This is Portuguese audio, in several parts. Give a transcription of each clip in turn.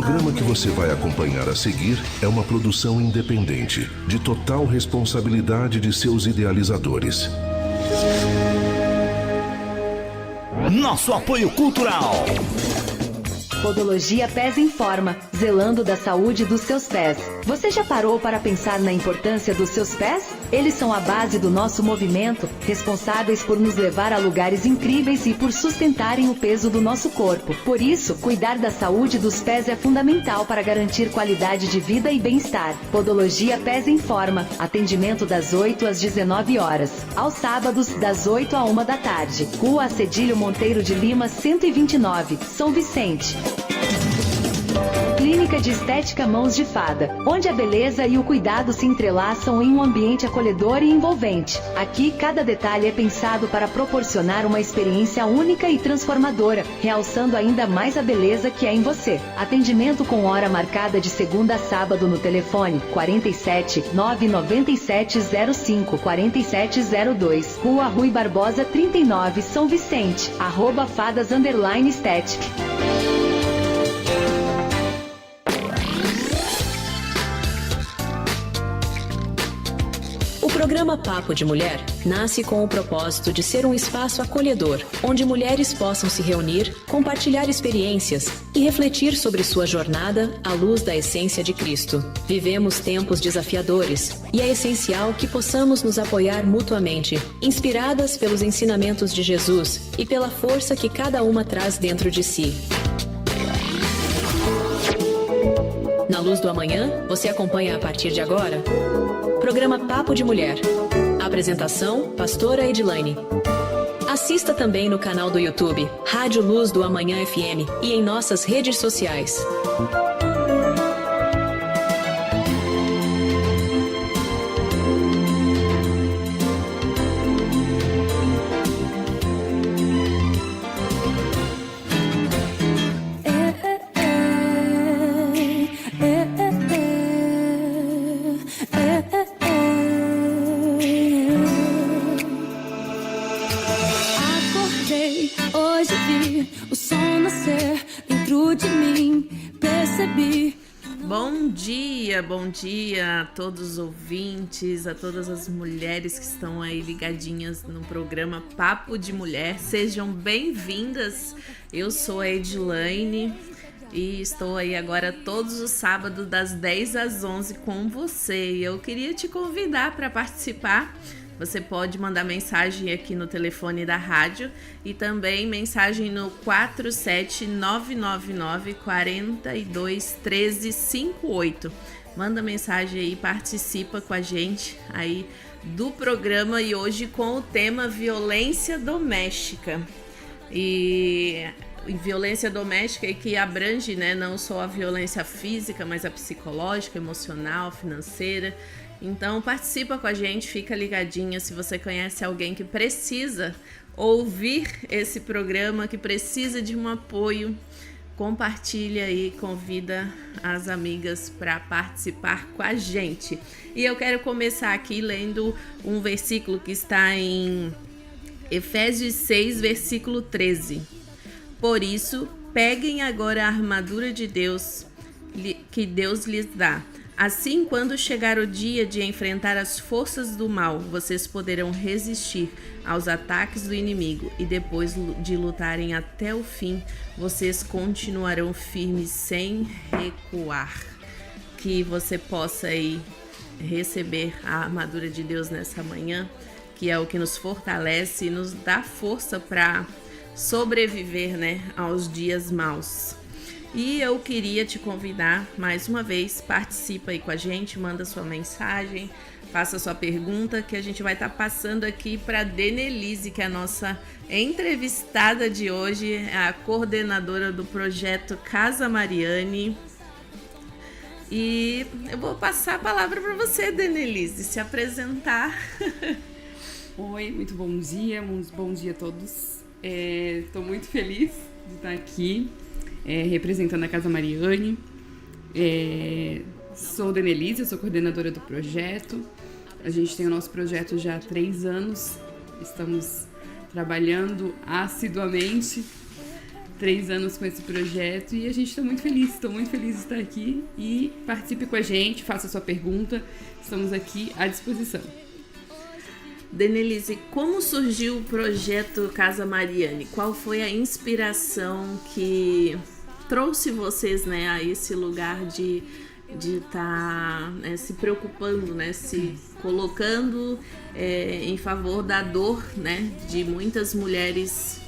programa que você vai acompanhar a seguir é uma produção independente, de total responsabilidade de seus idealizadores. Nosso apoio cultural. Podologia Pés Informa, zelando da saúde dos seus pés. Você já parou para pensar na importância dos seus pés? Eles são a base do nosso movimento, responsáveis por nos levar a lugares incríveis e por sustentarem o peso do nosso corpo. Por isso, cuidar da saúde dos pés é fundamental para garantir qualidade de vida e bem-estar. Podologia Pés Informa, atendimento das 8 às 19 horas. Aos sábados, das 8 à 1 da tarde. Rua Acedilho Monteiro de Lima, 129, São Vicente. Clínica de Estética Mãos de Fada, onde a beleza e o cuidado se entrelaçam em um ambiente acolhedor e envolvente. Aqui, cada detalhe é pensado para proporcionar uma experiência única e transformadora, realçando ainda mais a beleza que é em você. Atendimento com hora marcada de segunda a sábado no telefone 47 997 05 4702, Rua Rui Barbosa 39, São Vicente, @fadas_estética. O programa Papo de Mulher nasce com o propósito de ser um espaço acolhedor, onde mulheres possam se reunir, compartilhar experiências e refletir sobre sua jornada à luz da essência de Cristo. Vivemos tempos desafiadores e é essencial que possamos nos apoiar mutuamente, inspiradas pelos ensinamentos de Jesus e pela força que cada uma traz dentro de si. Na Luz do Amanhã, você acompanha a partir de agora programa Papo de Mulher. Apresentação, Pastora Edilaine. Assista também no canal do YouTube, Rádio Luz do Amanhã FM e em nossas redes sociais. Bom dia a todos os ouvintes, a todas as mulheres que estão aí ligadinhas no programa Papo de Mulher. Sejam bem-vindas. Eu sou a Edilaine e estou aí agora todos os sábados das 10 às 11 com você. E eu queria te convidar para participar. Você pode mandar mensagem aqui no telefone da rádio e também mensagem no 47999 421358. Manda mensagem aí, participa com a gente aí do programa e hoje com o tema violência doméstica. E violência doméstica é que abrange, né, não só a violência física, mas a psicológica, emocional, financeira. Então participa com a gente, fica ligadinha. Se você conhece alguém que precisa ouvir esse programa, que precisa de um apoio, compartilha e convida as amigas para participar com a gente. E eu quero começar aqui lendo um versículo que está em Efésios 6, versículo 13. Por isso, peguem agora a armadura de Deus, que Deus lhes dá. Assim, quando chegar o dia de enfrentar as forças do mal, vocês poderão resistir aos ataques do inimigo e depois de lutarem até o fim, vocês continuarão firmes sem recuar. Que você possa aí receber a armadura de Deus nessa manhã, que é o que nos fortalece e nos dá força para sobreviver, né, aos dias maus. E eu queria te convidar, mais uma vez, participa aí com a gente, manda sua mensagem, faça sua pergunta, que a gente vai estar passando aqui para a Denelise, que é a nossa entrevistada de hoje, a coordenadora do projeto Casa Mariane. E eu vou passar a palavra para você, Denelise, se apresentar. Oi, muito bom dia a todos. Estou muito feliz de estar aqui. Representando a Casa Mariane. Sou Denelise, sou coordenadora do projeto. A gente tem o nosso projeto já há 3 anos. Estamos trabalhando assiduamente 3 anos com esse projeto e a gente está muito feliz. Estou muito feliz de estar aqui e participe com a gente, faça a sua pergunta. Estamos aqui à disposição. Denelise, como surgiu o projeto Casa Mariane? Qual foi a inspiração que trouxe vocês, né, a esse lugar de estar, né, se preocupando, né, se colocando em favor da dor, né, de muitas mulheres?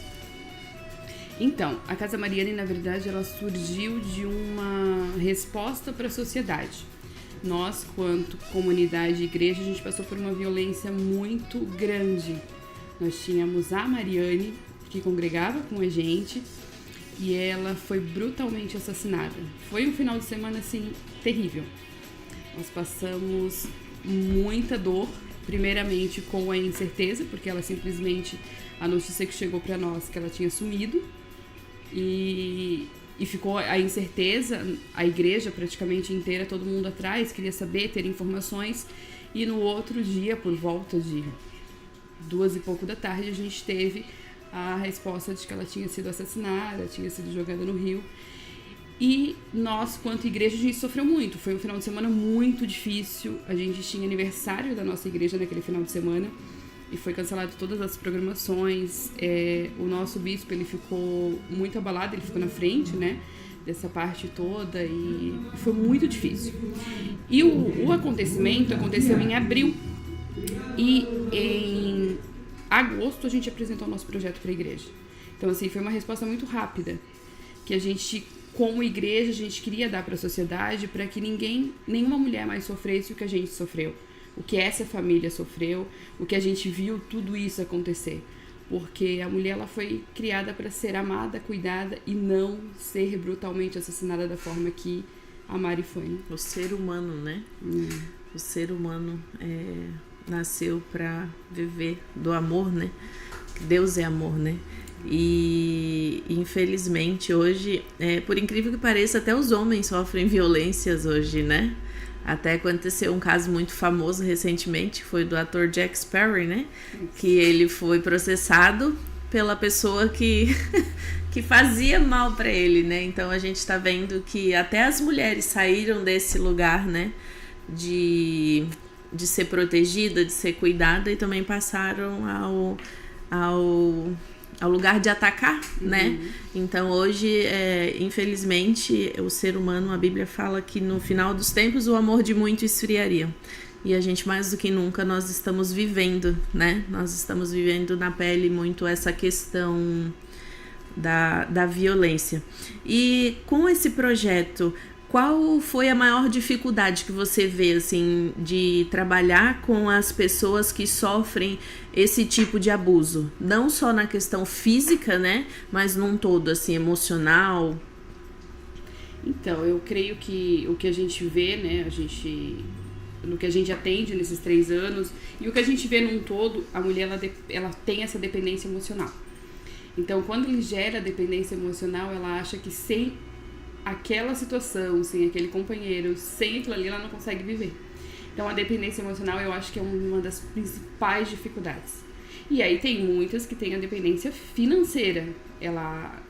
Então, a Casa Mariane, na verdade, ela surgiu de uma resposta para a sociedade. Nós, quanto comunidade e igreja, a gente passou por uma violência muito grande. Nós tínhamos a Mariane, que congregava com a gente, e ela foi brutalmente assassinada. Foi um final de semana, assim, terrível. Nós passamos muita dor, primeiramente com a incerteza, porque ela simplesmente, a notícia que chegou para nós, que ela tinha sumido, e ficou a incerteza, a igreja praticamente inteira, todo mundo atrás, queria saber, ter informações. E no outro dia, por volta de 2 e pouco da tarde, a gente teve a resposta de que ela tinha sido assassinada, tinha sido jogada no rio. E nós, quanto igreja, a gente sofreu muito. Foi um final de semana muito difícil. A gente tinha aniversário da nossa igreja naquele final de semana e foi cancelado todas as programações. O nosso bispo, ele ficou muito abalado, ele ficou na frente, né, dessa parte toda, e foi muito difícil. E o acontecimento aconteceu em abril, e em agosto a gente apresentou o nosso projeto para a igreja. Então, assim, foi uma resposta muito rápida, que a gente, como igreja, a gente queria dar para a sociedade, para que nenhuma mulher mais sofresse o que a gente sofreu, o que essa família sofreu, o que a gente viu tudo isso acontecer. Porque a mulher, ela foi criada para ser amada, cuidada e não ser brutalmente assassinada da forma que a Mari foi, né? O ser humano, né? O ser humano nasceu para viver do amor, né? Deus é amor, né? E infelizmente hoje, por incrível que pareça, até os homens sofrem violências hoje, né? Até aconteceu um caso muito famoso recentemente, que foi do ator Jack Sparrow, né? Que ele foi processado pela pessoa que fazia mal para ele, né? Então a gente está vendo que até as mulheres saíram desse lugar, né? De ser protegida, de ser cuidada, e também passaram ao lugar de atacar, né? Então hoje, infelizmente, o ser humano, a Bíblia fala que no final dos tempos o amor de muito esfriaria. E a gente, mais do que nunca, nós estamos vivendo, né? Nós estamos vivendo na pele muito essa questão da violência. E com esse projeto, qual foi a maior dificuldade que você vê, assim, de trabalhar com as pessoas que sofrem esse tipo de abuso? Não só na questão física, né? Mas num todo, assim, emocional. Então, eu creio que o que a gente vê, né? No que a gente atende nesses 3 anos, e o que a gente vê num todo, a mulher, ela tem essa dependência emocional. Então, quando ele gera dependência emocional, ela acha que sem aquela situação, sem aquele companheiro, sem aquilo ali, ela não consegue viver. Então, a dependência emocional, eu acho que é uma das principais dificuldades. E aí tem muitas que têm a dependência financeira. Ela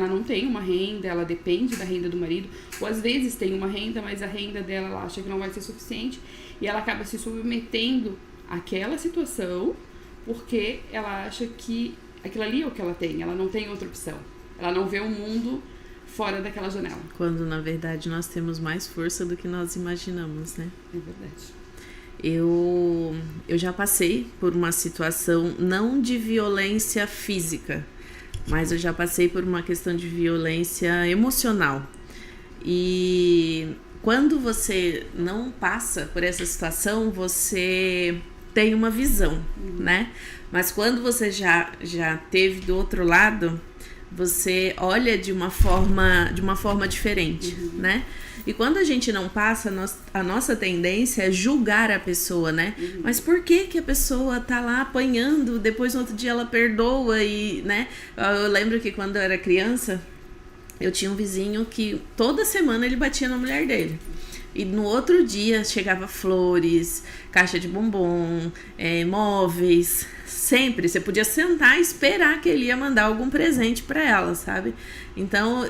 não tem uma renda, ela depende da renda do marido, ou às vezes tem uma renda, mas a renda dela, ela acha que não vai ser suficiente, e ela acaba se submetendo àquela situação, porque ela acha que aquilo ali é o que ela tem, ela não tem outra opção. Ela não vê o mundo fora daquela janela. Quando, na verdade, nós temos mais força do que nós imaginamos, né? É verdade. Eu já passei por uma situação, não de violência física, mas eu já passei por uma questão de violência emocional. E quando você não passa por essa situação, você tem uma visão, né? Mas quando você já teve do outro lado, você olha de uma forma diferente, né? E quando a gente não passa, a nossa tendência é julgar a pessoa, né? Mas por que a pessoa tá lá apanhando, depois no outro dia ela perdoa e, né? Eu lembro que quando eu era criança, eu tinha um vizinho que toda semana ele batia na mulher dele. E no outro dia chegava flores, caixa de bombom, móveis. Sempre, você podia sentar e esperar que ele ia mandar algum presente para ela, sabe? Então,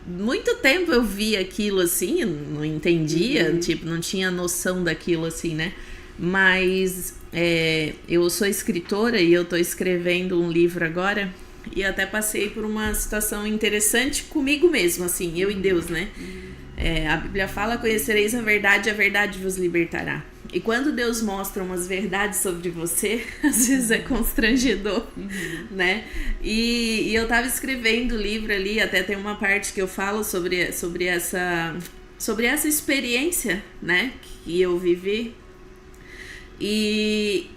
muito tempo eu via aquilo assim, não entendia, tipo, não tinha noção daquilo assim, né? Mas eu sou escritora e eu tô escrevendo um livro agora e até passei por uma situação interessante comigo mesmo, assim, eu e Deus, né? A Bíblia fala: conhecereis a verdade vos libertará. E quando Deus mostra umas verdades sobre você, às vezes é constrangedor, né? E eu tava escrevendo o livro ali, até tem uma parte que eu falo sobre essa experiência, né, que eu vivi. E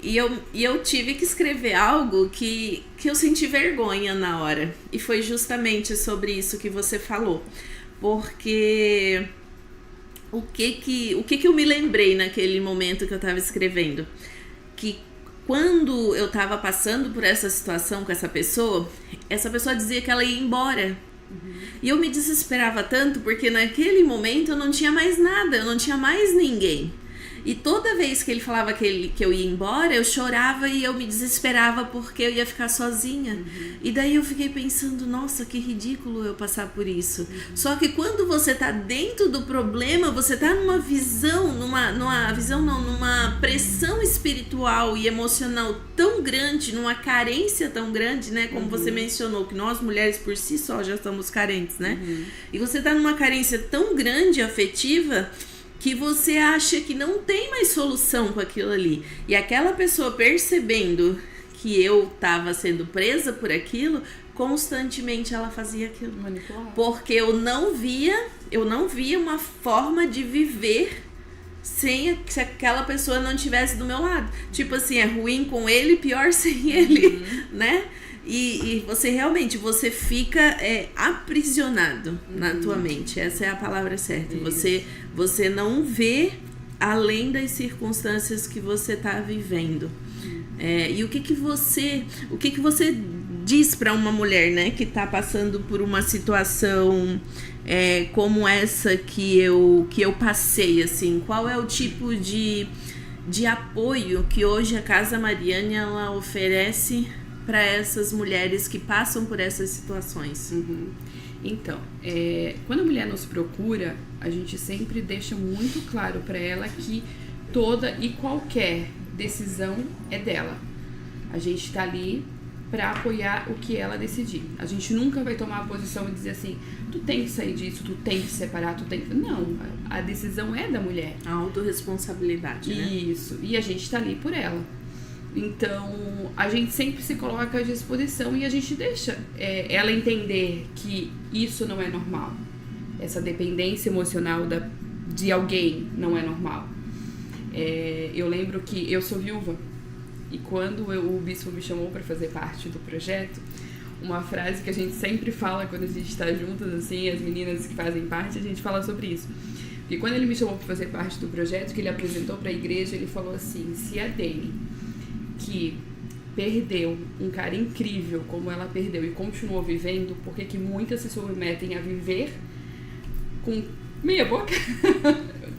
eu tive que escrever algo que eu senti vergonha na hora. E foi justamente sobre isso que você falou. Porque o que eu me lembrei naquele momento que eu estava escrevendo? Que quando eu estava passando por essa situação com essa pessoa dizia que ela ia embora. E eu me desesperava tanto porque naquele momento eu não tinha mais nada, eu não tinha mais ninguém. E toda vez que ele falava que eu ia embora, eu chorava e eu me desesperava porque eu ia ficar sozinha. E daí eu fiquei pensando, nossa, que ridículo eu passar por isso. Só que quando você tá dentro do problema, você tá numa numa pressão espiritual e emocional tão grande, numa carência tão grande, né? Como você mencionou, que nós mulheres por si só já estamos carentes, né? E você tá numa carência tão grande afetiva que você acha que não tem mais solução com aquilo ali. E aquela pessoa percebendo que eu estava sendo presa por aquilo, constantemente ela fazia aquilo. Manipular. Porque eu não via uma forma de viver sem que aquela pessoa não estivesse do meu lado. Tipo assim, é ruim com ele, pior sem ele, né? E você realmente, você fica aprisionado na tua mente. Essa é a palavra certa. Você não vê além das circunstâncias que você está vivendo. E o que você diz para uma mulher, né, que está passando por uma situação como essa que eu passei, assim? Qual é o tipo de apoio que hoje a Casa Mariane ela oferece para essas mulheres que passam por essas situações? Então, quando a mulher nos procura, a gente sempre deixa muito claro para ela que toda e qualquer decisão é dela. A gente tá ali para apoiar o que ela decidir. A gente nunca vai tomar a posição e dizer assim, tu tem que sair disso, tu tem que separar, tu tem que... Não, a decisão é da mulher. A autorresponsabilidade, né? Isso, e a gente tá ali por ela. Então, a gente sempre se coloca à disposição e a gente deixa ela entender que isso não é normal. Essa dependência emocional de alguém não é normal. Eu lembro que eu sou viúva e quando o bispo me chamou para fazer parte do projeto, uma frase que a gente sempre fala quando a gente está juntas, assim, as meninas que fazem parte, a gente fala sobre isso. E quando ele me chamou para fazer parte do projeto, que ele apresentou para a igreja, ele falou assim, se a Dani, que perdeu um cara incrível como ela perdeu e continuou vivendo, por que muitas se submetem a viver com meia boca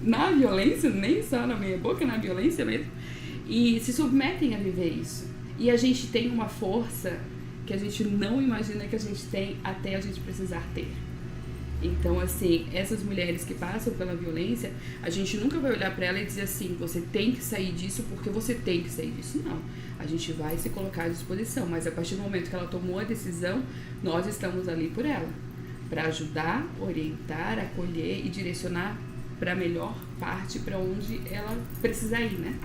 na violência, nem só na meia boca, na violência mesmo, e se submetem a viver isso. E a gente tem uma força que a gente não imagina que a gente tem até a gente precisar ter. Então, assim, essas mulheres que passam pela violência, a gente nunca vai olhar pra ela e dizer assim, você tem que sair disso porque você tem que sair disso. Não, a gente vai se colocar à disposição, mas a partir do momento que ela tomou a decisão, nós estamos ali por ela, para ajudar, orientar, acolher e direcionar para a melhor parte, para onde ela precisar ir, né?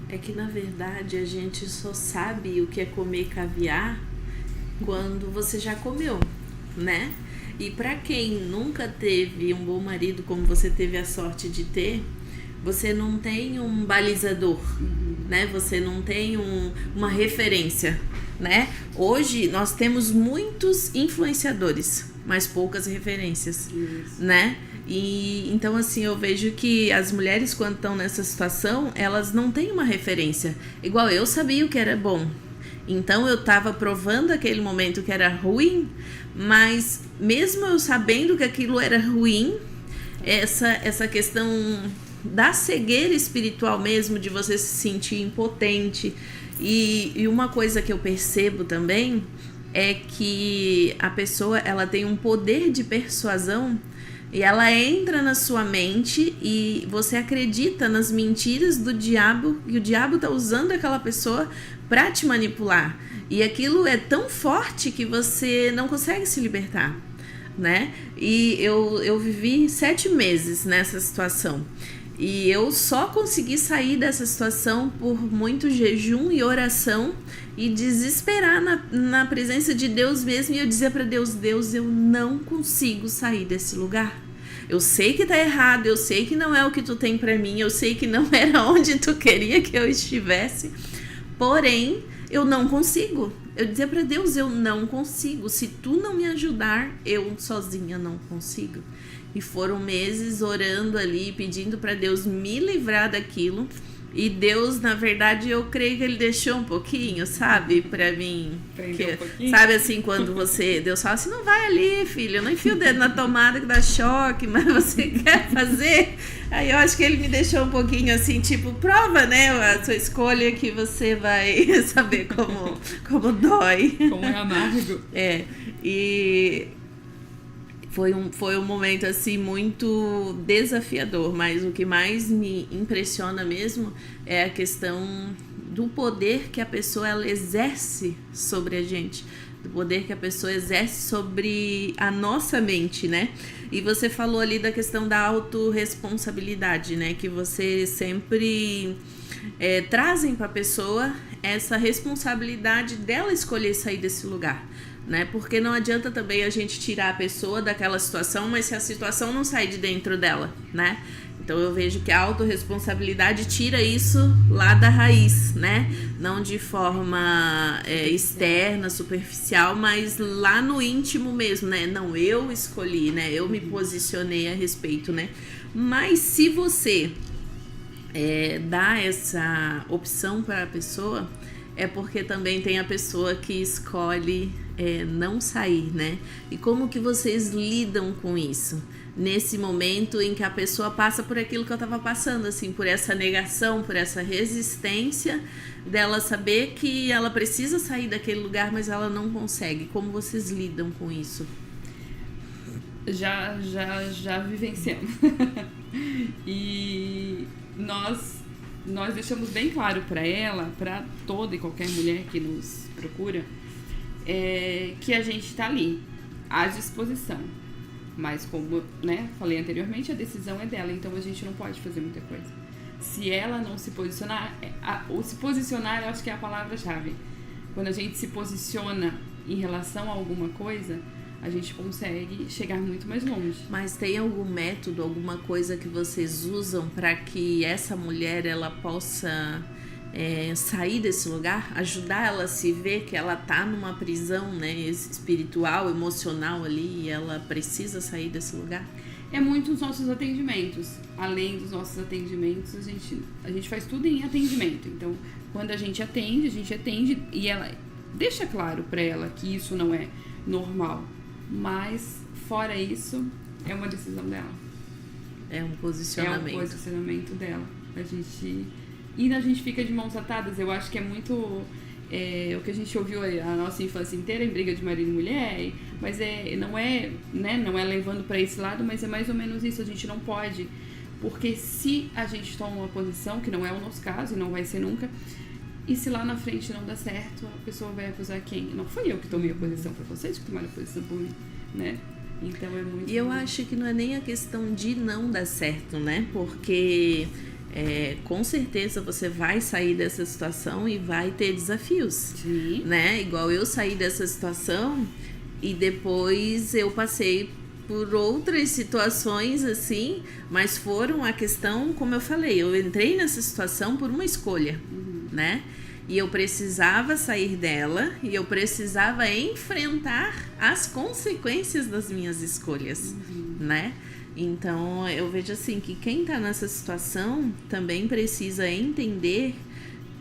É que, na verdade, a gente só sabe o que é comer caviar quando você já comeu, né? E para quem nunca teve um bom marido como você teve a sorte de ter, você não tem um balizador, né? Você não tem uma referência, né? Hoje nós temos muitos influenciadores, mas poucas referências, né? E então, assim, eu vejo que as mulheres, quando estão nessa situação, elas não têm uma referência. Igual eu sabia o que era bom. Então, eu estava provando aquele momento que era ruim, mas mesmo eu sabendo que aquilo era ruim, essa questão da cegueira espiritual mesmo, de você se sentir impotente. E uma coisa que eu percebo também é que a pessoa, ela tem um poder de persuasão e ela entra na sua mente e você acredita nas mentiras do diabo, e o diabo tá usando aquela pessoa para te manipular. E aquilo é tão forte que você não consegue se libertar, né? E eu vivi 7 meses nessa situação. E eu só consegui sair dessa situação por muito jejum e oração e desesperar na presença de Deus mesmo. E eu dizia para Deus, Deus, eu não consigo sair desse lugar. Eu sei que tá errado, eu sei que não é o que tu tem para mim, eu sei que não era onde tu queria que eu estivesse. Porém, eu não consigo. Eu dizia para Deus, eu não consigo. Se tu não me ajudar, eu sozinha não consigo. E foram meses orando ali, pedindo para Deus me livrar daquilo. E Deus, na verdade, eu creio que Ele deixou um pouquinho, sabe? Pra mim. Um pouquinho. Sabe assim, quando Deus fala assim, não vai ali, filho, não enfia o dedo na tomada que dá choque, mas você quer fazer. Aí eu acho que Ele me deixou um pouquinho assim, tipo, prova, né? A sua escolha que você vai saber como dói. Como é amargo. E foi um momento assim muito desafiador, mas o que mais me impressiona mesmo é a questão do poder que a pessoa ela exerce sobre a gente, do poder que a pessoa exerce sobre a nossa mente, né? E você falou ali da questão da autorresponsabilidade, né? Que você sempre trazem para a pessoa essa responsabilidade dela escolher sair desse lugar. Né? Porque não adianta também a gente tirar a pessoa daquela situação, mas se a situação não sair de dentro dela, né? Então eu vejo que a autorresponsabilidade tira isso lá da raiz, né? Não de forma externa, superficial, mas lá no íntimo mesmo, né? Não, eu escolhi, né? Eu me posicionei a respeito, né? Mas se você dá essa opção para a pessoa, é porque também tem a pessoa que escolhe não sair, né? E como que vocês lidam com isso? Nesse momento em que a pessoa passa por aquilo que eu tava passando, assim, por essa negação, por essa resistência dela saber que ela precisa sair daquele lugar, mas ela não consegue. Como vocês lidam com isso? Já vivenciamos. E nós deixamos bem claro para ela, para toda e qualquer mulher que nos procura, que a gente está ali, à disposição. Mas como, né, falei anteriormente, a decisão é dela, então a gente não pode fazer muita coisa. Se ela não se posicionar, o se posicionar eu acho que é a palavra-chave. Quando a gente se posiciona em relação a alguma coisa, a gente consegue chegar muito mais longe. Mas tem algum método, alguma coisa que vocês usam para que essa mulher ela possa sair desse lugar? Ajudar ela a se ver que ela tá numa prisão, né, espiritual, emocional ali, e ela precisa sair desse lugar? É muito os nossos atendimentos. Além dos nossos atendimentos, a gente faz tudo em atendimento. Então, quando a gente atende e ela deixa claro para ela que isso não é normal. Mas, fora isso, é uma decisão dela. É um posicionamento. É um posicionamento dela. E a gente fica de mãos atadas. Eu acho que é muito o que a gente ouviu a nossa infância inteira em briga de marido e mulher. Mas não é levando para esse lado, mas é mais ou menos isso. A gente não pode. Porque se a gente toma uma posição, que não é o nosso caso e não vai ser nunca, e se lá na frente não dá certo, a pessoa vai acusar quem? Não foi eu que tomei a posição, foi vocês que tomaram a posição por mim, né? Então é muito... E eu acho que não é nem a questão de não dar certo, né? Porque com certeza você vai sair dessa situação e vai ter desafios. Sim. Né? Igual eu saí dessa situação e depois eu passei por outras situações assim, mas foram a questão, como eu falei, eu entrei nessa situação por uma escolha, né? E eu precisava sair dela e eu precisava enfrentar as consequências das minhas escolhas, né? Então eu vejo assim que quem tá nessa situação também precisa entender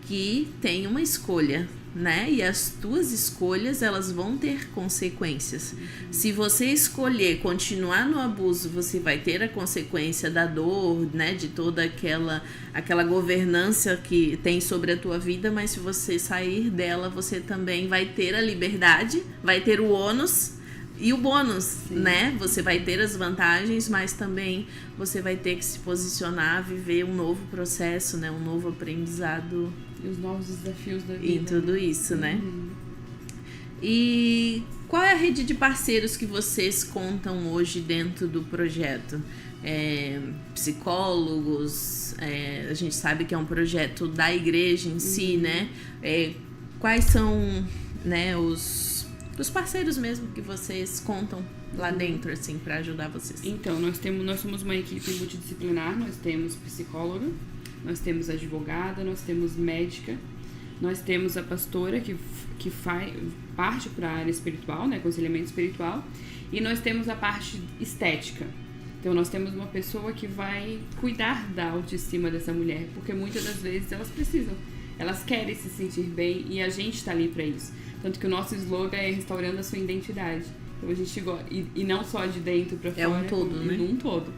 que tem uma escolha, né? E as tuas escolhas, elas vão ter consequências. Se você escolher continuar no abuso, você vai ter a consequência da dor, né? De toda aquela governança que tem sobre a tua vida, mas se você sair dela, você também vai ter a liberdade, vai ter o ônus e o bônus, sim, né? Você vai ter as vantagens, mas também você vai ter que se posicionar, viver um novo processo, né? Um novo aprendizado. E os novos desafios da vida. E tudo isso, né? E qual é a rede de parceiros que vocês contam hoje dentro do projeto? Psicólogos, a gente sabe que é um projeto da igreja em si, né? Quais são, né, os parceiros mesmo que vocês contam lá dentro, assim, para ajudar vocês? Então, nós somos uma equipe multidisciplinar, nós temos psicóloga, nós temos advogada, nós temos médica, nós temos a pastora que parte para a área espiritual, né, aconselhamento espiritual, e nós temos a parte estética. Então, nós temos uma pessoa que vai cuidar da autoestima dessa mulher, porque muitas das vezes elas precisam, elas querem se sentir bem e a gente está ali para isso. Tanto que o nosso slogan é restaurando a sua identidade. Então a gente gosta, e não só de dentro para fora, é um todo, né? Um todo.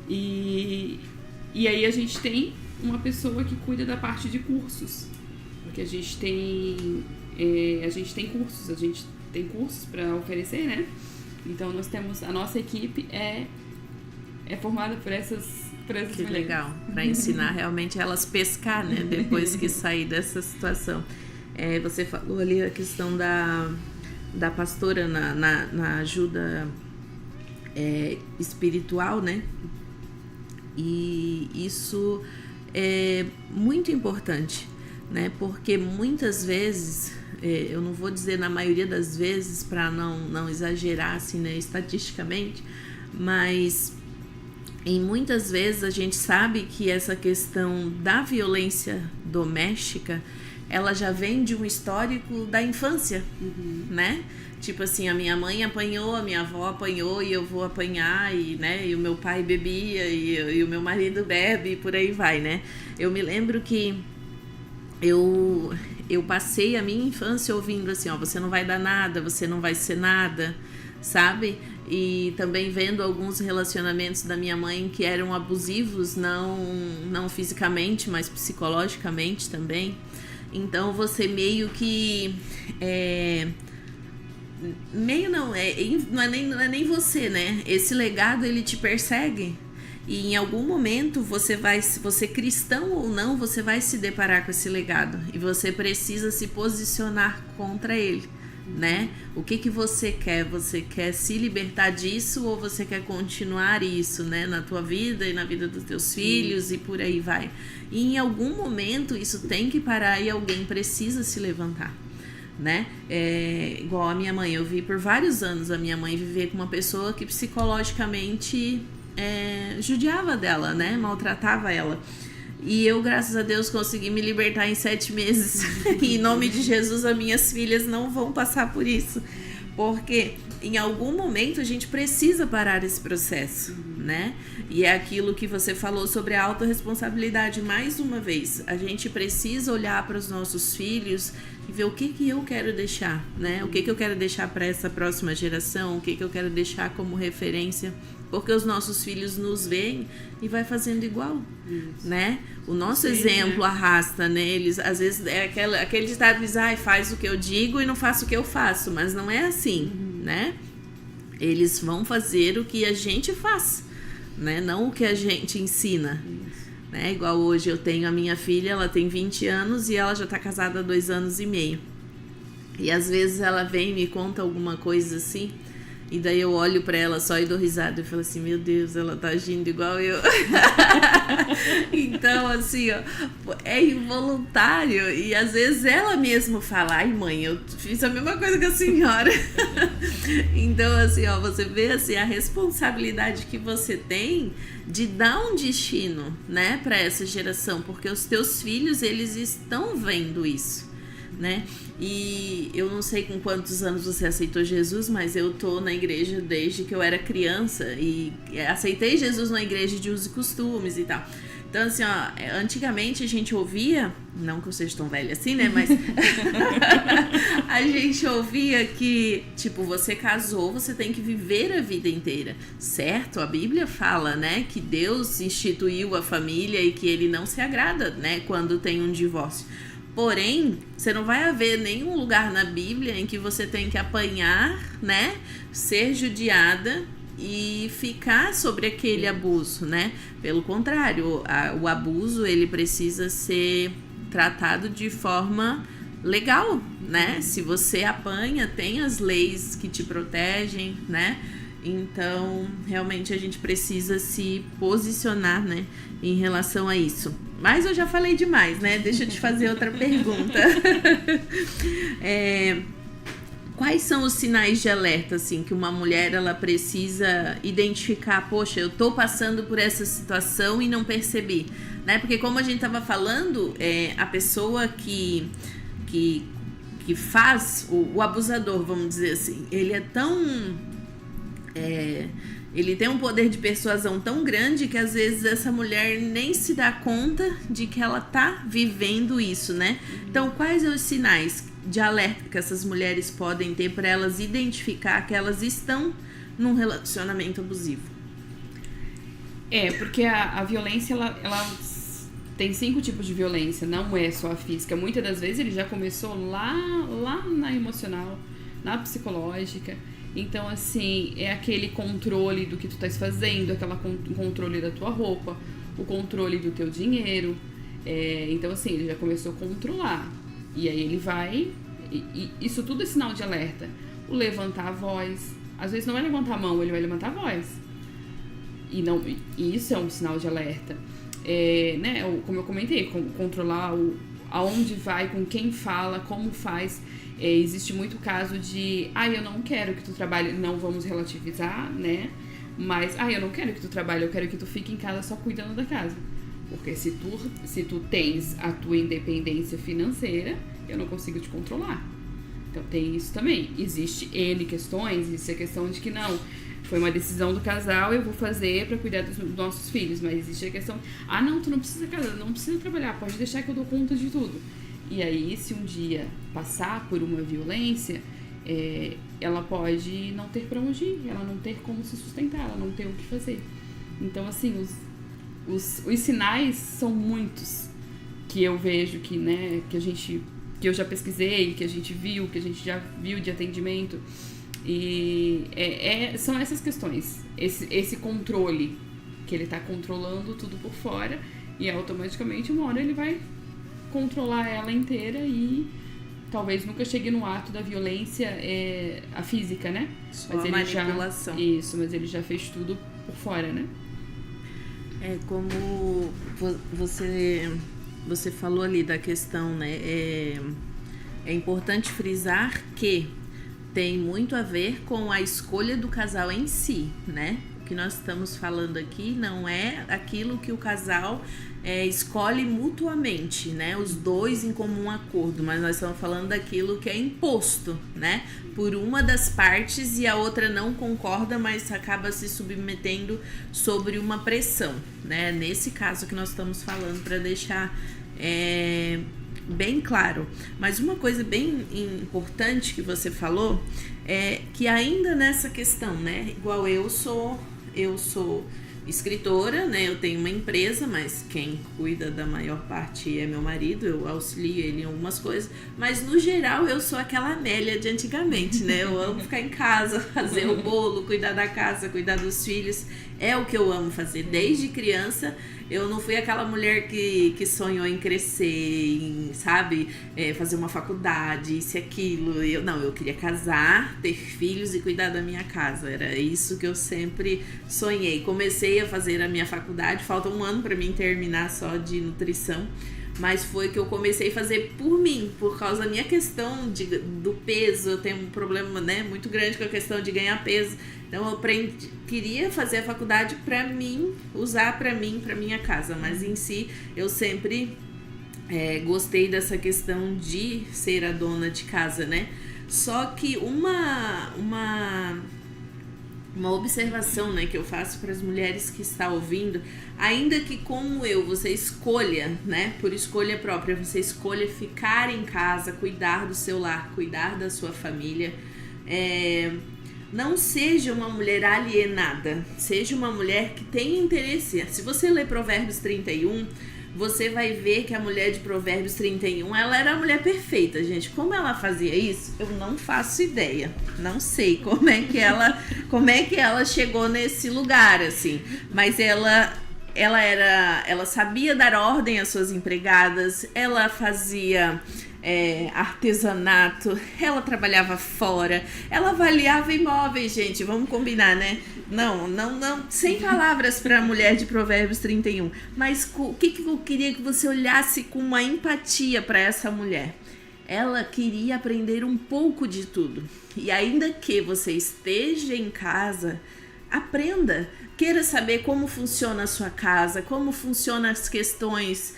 E aí a gente tem uma pessoa que cuida da parte de cursos, porque a gente tem cursos para oferecer, né? Então nós temos, a nossa equipe é formada por essas que mulheres. Legal, para ensinar realmente elas pescar, né? Depois que sair dessa situação. Você falou ali a questão da pastora na ajuda espiritual, né? E isso é muito importante, né? Porque muitas vezes, eu não vou dizer na maioria das vezes para não exagerar assim, né, estatisticamente, mas em muitas vezes a gente sabe que essa questão da violência doméstica, ela já vem de um histórico da infância, né? Tipo assim, a minha mãe apanhou, a minha avó apanhou e eu vou apanhar, e, né? E o meu pai bebia e o meu marido bebe e por aí vai, né? Eu me lembro que eu passei a minha infância ouvindo assim, ó, você não vai dar nada, você não vai ser nada, sabe? E também vendo alguns relacionamentos da minha mãe que eram abusivos, não fisicamente, mas psicologicamente também. Então você meio que não é nem você, né? Esse legado ele te persegue e em algum momento você cristão ou não, você vai se deparar com esse legado e você precisa se posicionar contra ele, né? O que você quer? Você quer se libertar disso ou você quer continuar isso, né? Na tua vida e na vida dos teus filhos e por aí vai. E em algum momento isso tem que parar e alguém precisa se levantar, né? Igual a minha mãe, eu vi por vários anos a minha mãe viver com uma pessoa que psicologicamente judiava dela, né? Maltratava ela. E eu, graças a Deus, consegui me libertar em 7 meses. E em nome de Jesus, as minhas filhas não vão passar por isso. Porque em algum momento a gente precisa parar esse processo, né? E é aquilo que você falou sobre a autorresponsabilidade. Mais uma vez, a gente precisa olhar para os nossos filhos e ver o que eu quero deixar, né? O que eu quero deixar para essa próxima geração, o que eu quero deixar como referência. Porque os nossos filhos nos veem e vai fazendo igual, né? O nosso exemplo arrasta neles. Às vezes é aquele ditado que diz, faz o que eu digo e não faço o que eu faço. Mas não é assim, né? Eles vão fazer o que a gente faz, né? Não o que a gente ensina. Né? Igual hoje eu tenho a minha filha, ela tem 20 anos e ela já tá casada há 2 anos e meio. E às vezes ela vem e me conta alguma coisa assim, e daí eu olho pra ela só e dou risada e falo assim, meu Deus, ela tá agindo igual eu. Então, assim, ó, é involuntário. E às vezes ela mesma fala, ai mãe, eu fiz a mesma coisa que a senhora. Então, assim, ó, você vê assim, a responsabilidade que você tem de dar um destino, né, pra essa geração. Porque os teus filhos, eles estão vendo isso, né? E eu não sei com quantos anos você aceitou Jesus, mas eu tô na igreja desde que eu era criança e aceitei Jesus na igreja de usos e costumes e tal. Então, assim, ó, antigamente a gente ouvia, não que eu seja tão velha assim, né, mas A gente ouvia que, tipo, você casou, você tem que viver a vida inteira, certo? A Bíblia fala, né, que Deus instituiu a família e que ele não se agrada, né, quando tem um divórcio. Porém, você não vai haver nenhum lugar na Bíblia em que você tem que apanhar, né, ser judiada e ficar sobre aquele abuso, né? Pelo contrário, o abuso, ele precisa ser tratado de forma legal, né? Se você apanha, tem as leis que te protegem, né? Então, realmente a gente precisa se posicionar, né, em relação a isso. Mas eu já falei demais, né? Deixa eu te fazer outra pergunta. Quais são os sinais de alerta, assim, que uma mulher, ela precisa identificar? Poxa, eu tô passando por essa situação e não percebi, né? Porque como a gente tava falando, a pessoa que faz, o abusador, vamos dizer assim, ele é tão... ele tem um poder de persuasão tão grande que às vezes essa mulher nem se dá conta de que ela tá vivendo isso, né? Então, quais são os sinais de alerta que essas mulheres podem ter para elas identificar que elas estão num relacionamento abusivo? Porque a violência, ela tem 5 tipos de violência, não é só a física. Muitas das vezes ele já começou lá na emocional, na psicológica. Então, assim, é aquele controle do que tu estás fazendo, o controle da tua roupa, o controle do teu dinheiro. Então, assim, ele já começou a controlar. E aí ele vai... isso tudo é sinal de alerta. O levantar a voz. Às vezes não é levantar a mão, ele vai levantar a voz. E isso é um sinal de alerta. Né? Como eu comentei, controlar aonde vai, com quem fala, como faz... existe muito caso de, eu não quero que tu trabalhe, não vamos relativizar, né? Mas, eu não quero que tu trabalhe, eu quero que tu fique em casa só cuidando da casa. Porque se tu tens a tua independência financeira, eu não consigo te controlar. Então tem isso também. Existe N questões, existe a questão de que não, foi uma decisão do casal, eu vou fazer pra cuidar dos nossos filhos. Mas existe a questão, não, tu não precisa casar, não precisa trabalhar, pode deixar que eu dou conta de tudo. E aí, se um dia passar por uma violência, ela pode não ter pra onde ir, ela não ter como se sustentar, ela não ter o que fazer. Então, assim, os sinais são muitos que eu vejo que, né, que eu já pesquisei, que a gente viu, que a gente já viu de atendimento. E são essas questões, esse controle, que ele tá controlando tudo por fora e automaticamente uma hora ele vai controlar ela inteira e talvez nunca chegue no ato da violência a física, né? Só mas a manipulação. Mas ele já fez tudo por fora, né? Como você falou ali da questão, né? É importante frisar que tem muito a ver com a escolha do casal em si, né? O que nós estamos falando aqui não é aquilo que o casal escolhe mutuamente, né? Os dois em comum acordo, mas nós estamos falando daquilo que é imposto, né? Por uma das partes e a outra não concorda, mas acaba se submetendo sobre uma pressão, né? Nesse caso que nós estamos falando, para deixar bem claro. Mas uma coisa bem importante que você falou é que ainda nessa questão, né? Igual eu sou escritora, né? Eu tenho uma empresa, mas quem cuida da maior parte é meu marido, eu auxilio ele em algumas coisas, mas no geral eu sou aquela Amélia de antigamente, né? Eu amo ficar em casa, fazer o bolo, cuidar da casa, cuidar dos filhos, é o que eu amo fazer desde criança. Eu não fui aquela mulher que sonhou em crescer, sabe? Fazer uma faculdade, isso e aquilo. Eu queria casar, ter filhos e cuidar da minha casa. Era isso que eu sempre sonhei. Comecei a fazer a minha faculdade, falta um ano para mim terminar só de nutrição. Mas foi que eu comecei a fazer por mim, por causa da minha questão do peso. Eu tenho um problema, né, muito grande com a questão de ganhar peso. Então eu queria fazer a faculdade para mim, usar para mim, para minha casa. Mas em si, eu sempre gostei dessa questão de ser a dona de casa, né? Só que uma observação, né, que eu faço para as mulheres que estão ouvindo, ainda que como eu, você escolha, né, por escolha própria, você escolha ficar em casa, cuidar do seu lar, cuidar da sua família, não seja uma mulher alienada, seja uma mulher que tenha interesse. Se você ler Provérbios 31, você vai ver que a mulher de Provérbios 31, ela era a mulher perfeita, gente. Como ela fazia isso? Eu não faço ideia. Não sei como é que ela chegou nesse lugar, assim. Mas ela sabia dar ordem às suas empregadas, ela fazia artesanato, ela trabalhava fora, ela avaliava imóveis, gente, vamos combinar, né? Não, sem palavras para a mulher de Provérbios 31, mas o que eu queria que você olhasse com uma empatia para essa mulher? Ela queria aprender um pouco de tudo, e ainda que você esteja em casa, aprenda, queira saber como funciona a sua casa, como funcionam as questões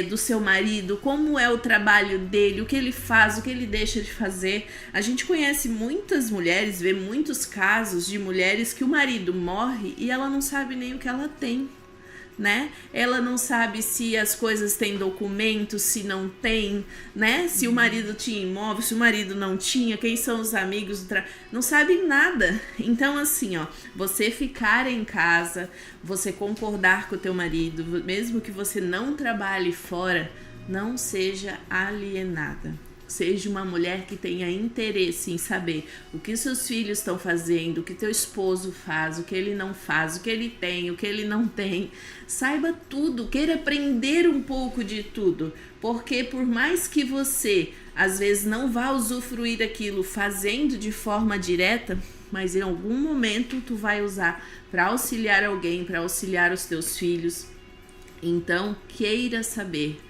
do seu marido, como é o trabalho dele, o que ele faz, o que ele deixa de fazer. A gente conhece muitas mulheres, vê muitos casos de mulheres que o marido morre e ela não sabe nem o que ela tem, né? Ela não sabe se as coisas têm documento, se não tem, né? Se o marido tinha imóvel, se o marido não tinha, quem são os amigos do não sabe nada. Então, assim, ó, você ficar em casa, você concordar com o teu marido, mesmo que você não trabalhe fora, não seja alienada. Seja uma mulher que tenha interesse em saber o que seus filhos estão fazendo, o que teu esposo faz, o que ele não faz, o que ele tem, o que ele não tem. Saiba tudo, queira aprender um pouco de tudo, porque por mais que você às vezes não vá usufruir daquilo fazendo de forma direta, mas em algum momento tu vai usar para auxiliar alguém, para auxiliar os teus filhos. Então, queira saber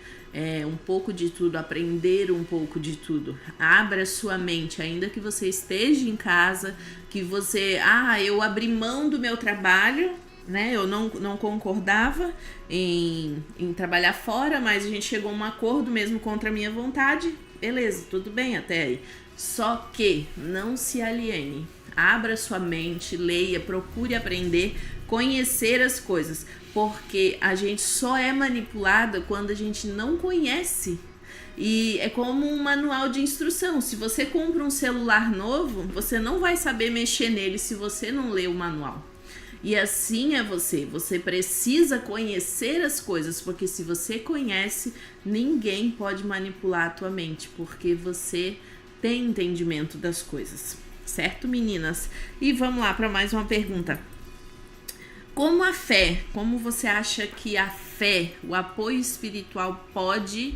um pouco de tudo, aprender um pouco de tudo. Abra sua mente, ainda que você esteja em casa, que você, eu abri mão do meu trabalho, né? Eu não concordava em trabalhar fora, mas a gente chegou a um acordo mesmo contra a minha vontade. Beleza, tudo bem até aí. Só que não se aliene. Abra sua mente, leia, procure aprender, conhecer as coisas, porque a gente só é manipulada quando a gente não conhece. E é como um manual de instrução. Se você compra um celular novo, você não vai saber mexer nele se você não ler o manual. E assim é você precisa conhecer as coisas, porque se você conhece, ninguém pode manipular a tua mente, porque você tem entendimento das coisas. Certo, meninas? E vamos lá para mais uma pergunta. Como você acha que a fé, o apoio espiritual pode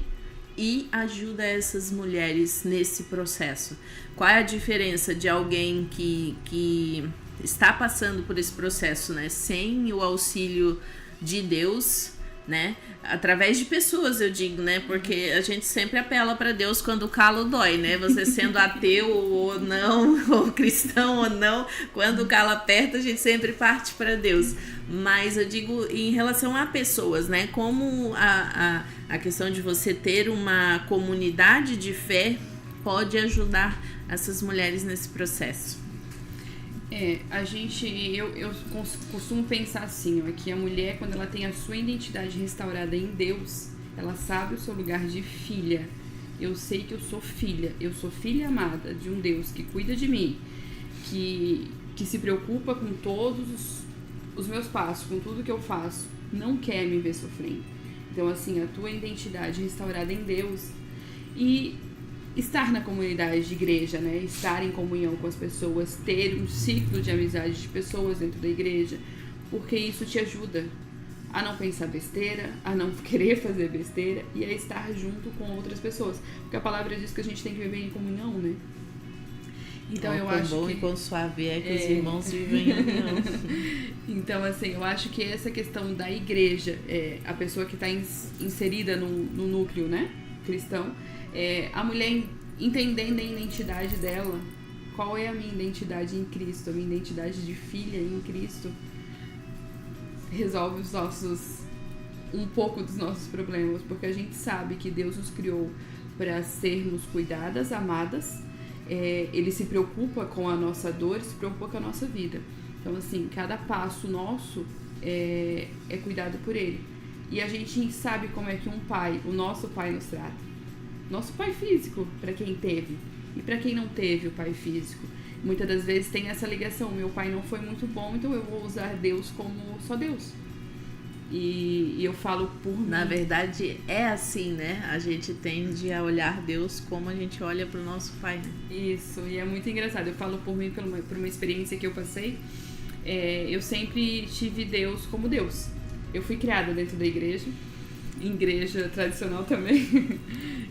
e ajuda essas mulheres nesse processo? Qual é a diferença de alguém que está passando por esse processo, né, sem o auxílio de Deus, né, através de pessoas, eu digo, né, porque a gente sempre apela para Deus quando o calo dói, né, você sendo ateu ou não, ou cristão ou não, quando o calo aperta, a gente sempre parte para Deus. Mas eu digo em relação a pessoas, né, como a questão de você ter uma comunidade de fé pode ajudar essas mulheres nesse processo. Eu costumo pensar assim, ó, que a mulher, quando ela tem a sua identidade restaurada em Deus, ela sabe o seu lugar de filha. Eu sei que eu sou filha amada de um Deus que cuida de mim, que se preocupa com todos os meus passos, com tudo que eu faço, não quer me ver sofrendo. Então, assim, a tua identidade restaurada em Deus e estar na comunidade de igreja, né? Estar em comunhão com as pessoas, ter um ciclo de amizade de pessoas dentro da igreja, porque isso te ajuda a não pensar besteira, a não querer fazer besteira e a estar junto com outras pessoas, porque a palavra diz que a gente tem que viver em comunhão, né? Então eu acho bom que e quão suave é que os irmãos vivem em união. Então, assim, eu acho que essa questão da igreja, a pessoa que está inserida no núcleo, né, cristão, a mulher entendendo a identidade dela, qual é a minha identidade em Cristo, a minha identidade de filha em Cristo, resolve um pouco dos nossos problemas, porque a gente sabe que Deus nos criou para sermos cuidadas, amadas. Ele se preocupa com a nossa dor, se preocupa com a nossa vida. Então, assim, cada passo nosso é cuidado por ele. E a gente sabe como é que o nosso pai nos trata. Nosso pai físico, para quem teve. E para quem não teve o pai físico. Muitas das vezes tem essa ligação. Meu pai não foi muito bom, então eu vou usar Deus como só Deus. E eu falo por mim. Na verdade, é assim, né? A gente tende a olhar Deus como a gente olha pro nosso pai, né? Isso, e é muito engraçado. Eu falo por mim, por uma experiência que eu passei. Eu sempre tive Deus como Deus. Eu fui criada dentro da igreja tradicional também.